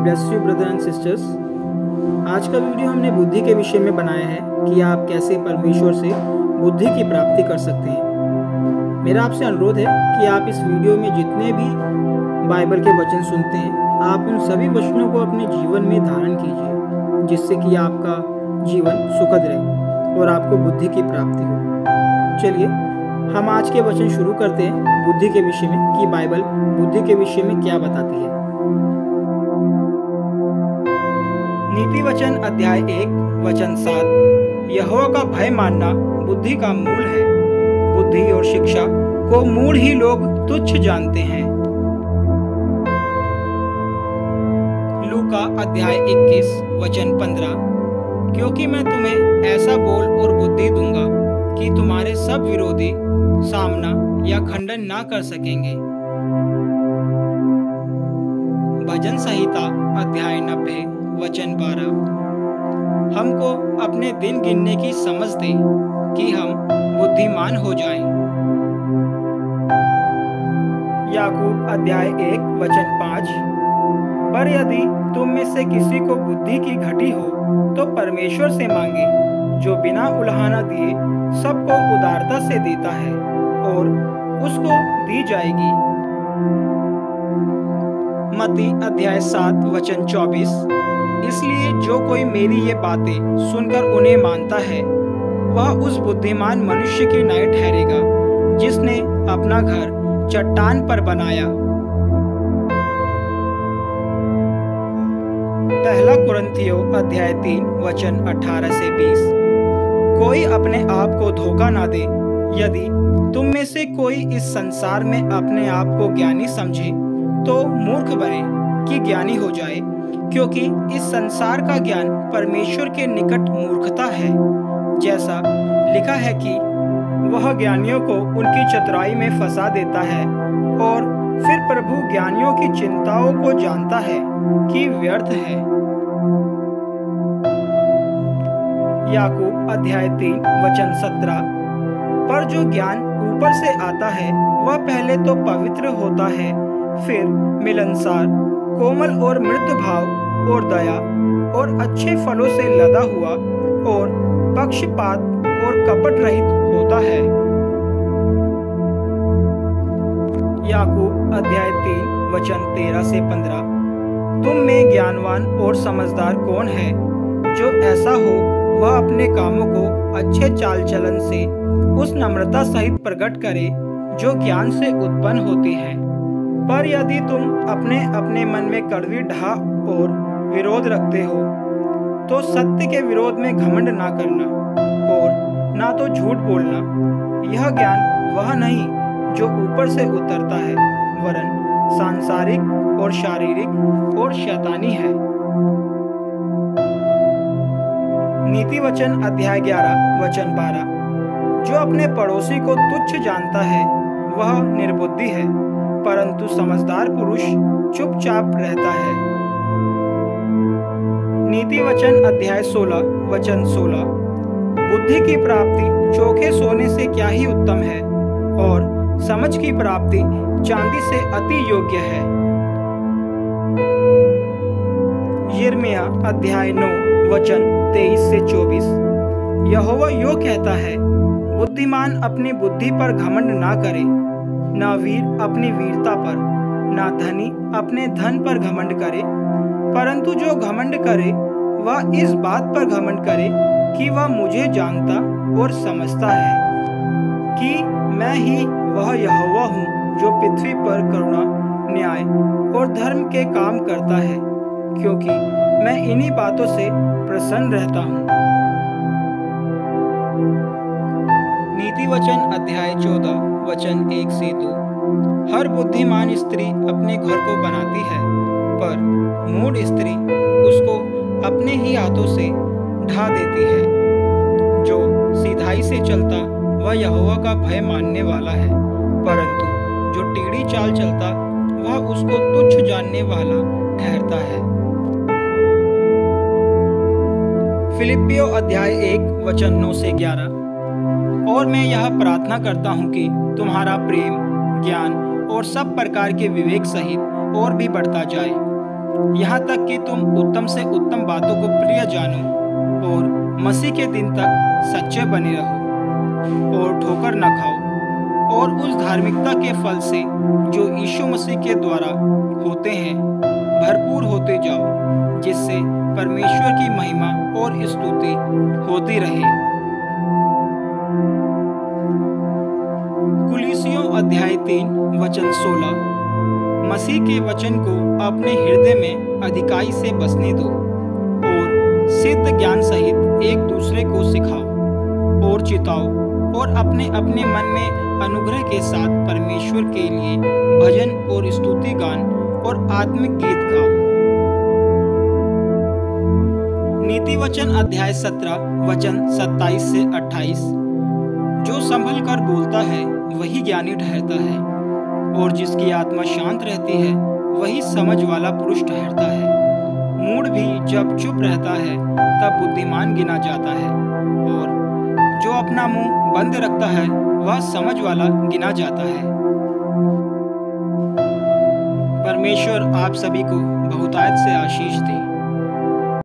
Bless you brother and sisters. आज का video हमने बुद्धि के विषय में बनाया है कि आप कैसे परमेश्वर से बुद्धि की प्राप्ति कर सकते हैं। मेरा आपसे अनुरोध है कि आप इस वीडियो में जितने भी बाइबल के वचन सुनते हैं, आप उन सभी वचनों को अपने जीवन में धारण कीजिए, जिससे कि आपका जीवन सुखद रहे और आपको बुद्धि की प्राप्ति हो। चलिए हम आज के वचन शुरू करते हैं बुद्धि के विषय में कि बाइबल बुद्धि के विषय में क्या बताती है। नीति वचन अध्याय 1 वचन 7, यहोवा का भय मानना बुद्धि का मूल है। बुद्धि और शिक्षा को मूल ही लोग तुच्छ जानते हैं। लूका अध्याय 21 वचन 15, क्योंकि मैं तुम्हें ऐसा बोल और बुद्धि दूंगा कि तुम्हारे सब विरोधी सामना या खंडन ना कर सकेंगे। भजन संहिता अध्याय 90 वचन 12, हमको अपने दिन गिनने की समझ दे कि हम बुद्धिमान हो जाएं। याकूब अध्याय 1 वचन 5, पर यदि तुम में से किसी को बुद्धि की घटी हो तो परमेश्वर से मांगे, जो बिना उलाहना दिए सबको उदारता से देता है और उसको दी जाएगी। मत्ती अध्याय 7 वचन 24, इसलिए जो कोई मेरी ये बातें सुनकर उन्हें मानता है, वह उस बुद्धिमान मनुष्य की नाई ठहरेगा जिसने अपना घर चट्टान पर बनाया। पहला कुरिन्थियों अध्याय 3 वचन 18 से 20, कोई अपने आप को धोखा ना दे। यदि तुम में से कोई इस संसार में अपने आप को ज्ञानी समझे तो मूर्ख बने कि ज्ञानी हो जाए, क्योंकि इस संसार का ज्ञान परमेश्वर के निकट मूर्खता है। जैसा लिखा है कि वह ज्ञानियों को उनकी चतुराई में फंसा देता है, और फिर प्रभु ज्ञानियों की चिंताओं को जानता है कि व्यर्थ है। याकूब अध्याय 3 वचन 17, पर जो ज्ञान ऊपर से आता है वह पहले तो पवित्र होता है, फिर मिलनसार, कोमल और मृदु भाव और दया और अच्छे फलों से लदा हुआ और पक्षपात और कपट रहित होता है। याकूब अध्याय 3 वचन 13 से 15, तुम में ज्ञानवान और समझदार कौन है? जो ऐसा हो वह अपने कामों को अच्छे चाल चलन से उस नम्रता सहित प्रकट करे जो ज्ञान से उत्पन्न होती है। पर यदि तुम अपने अपने मन में कड़वी ढा और विरोध रखते हो, तो सत्य के विरोध में घमंड ना करना और ना तो झूठ बोलना। यह ज्ञान वह नहीं जो ऊपर से उतरता है, वरन सांसारिक और शारीरिक और शैतानी है। नीति वचन अध्याय 11 वचन 12, जो अपने पड़ोसी को तुच्छ जानता है वह निर्बुद्धि है, परंतु समझदार पुरुष चुपचाप रहता है। नीति वचन अध्याय 16 वचन 16, बुद्धि की प्राप्ति चोखे सोने से क्या ही उत्तम है, और समझ की प्राप्ति चांदी से अति योग्य है। यिर्मयाह अध्याय 9 वचन 23 से 24, यहोवा यो कहता है, बुद्धिमान अपनी बुद्धि पर घमंड ना करे, ना वीर अपनी वीरता पर, ना धनी अपने धन पर घमंड करे, परंतु जो घमंड करे वह इस बात पर घमंड करे कि वह मुझे जानता और समझता है कि मैं ही वह यहोवा हूँ जो पृथ्वी पर करुणा, न्याय और धर्म के काम करता है, क्योंकि मैं इन्हीं बातों से प्रसन्न रहता हूँ। नीति वचन अध्याय 14 वचन 1 से 2, हर बुद्धिमान स्त्री अपने घर को बनाती है, पर मूढ़ स्त्री उसको अपने ही हाथों से ढा देती है। जो सीधाई से चलता वह यहोवा का भय मानने वाला है, परंतु जो टेढ़ी चाल चलता वह उसको तुच्छ जानने वाला ठहरता है। फिलिप्पियों अध्याय 1 वचन 9 से 11, और मैं यह प्रार्थना करता हूँ कि तुम्हारा प्रेम, ज्ञान और सब प्रकार के विवेक सहित और भी बढ़ता जाए, यहाँ तक कि तुम उत्तम से उत्तम बातों को प्रिय जानो और मसीह के दिन तक सच्चे बने रहो और ठोकर न खाओ और उस धार्मिकता के फल से जो यीशु मसीह के द्वारा होते हैं भरपूर होते जाओ, जिससे परमेश्वर की महिमा और स्तुति होती रहे। कुलीसियों अध्याय 3 वचन 16। मसीह के वचन को अपने हृदय में अधिकाई से बसने दो और सिद्ध ज्ञान सहित एक दूसरे को सिखाओ और चिताओ और अपने अपने मन में अनुग्रह के साथ परमेश्वर के लिए भजन और स्तुति गान और आत्मिक गीत गाओ। नीति वचन अध्याय 17 वचन 27 से 28। जो संभल कर बोलता है वही ज्ञानी ठहरता है और जिसकी आत्मा शांत रहती है वही समझ वाला पुरुष ठहरता है। मूढ़ भी जब चुप रहता है तब बुद्धिमान गिना जाता है और जो अपना मुंह बंद रखता है वह समझ वाला गिना जाता है। परमेश्वर आप सभी को बहुतायत से आशीष दे।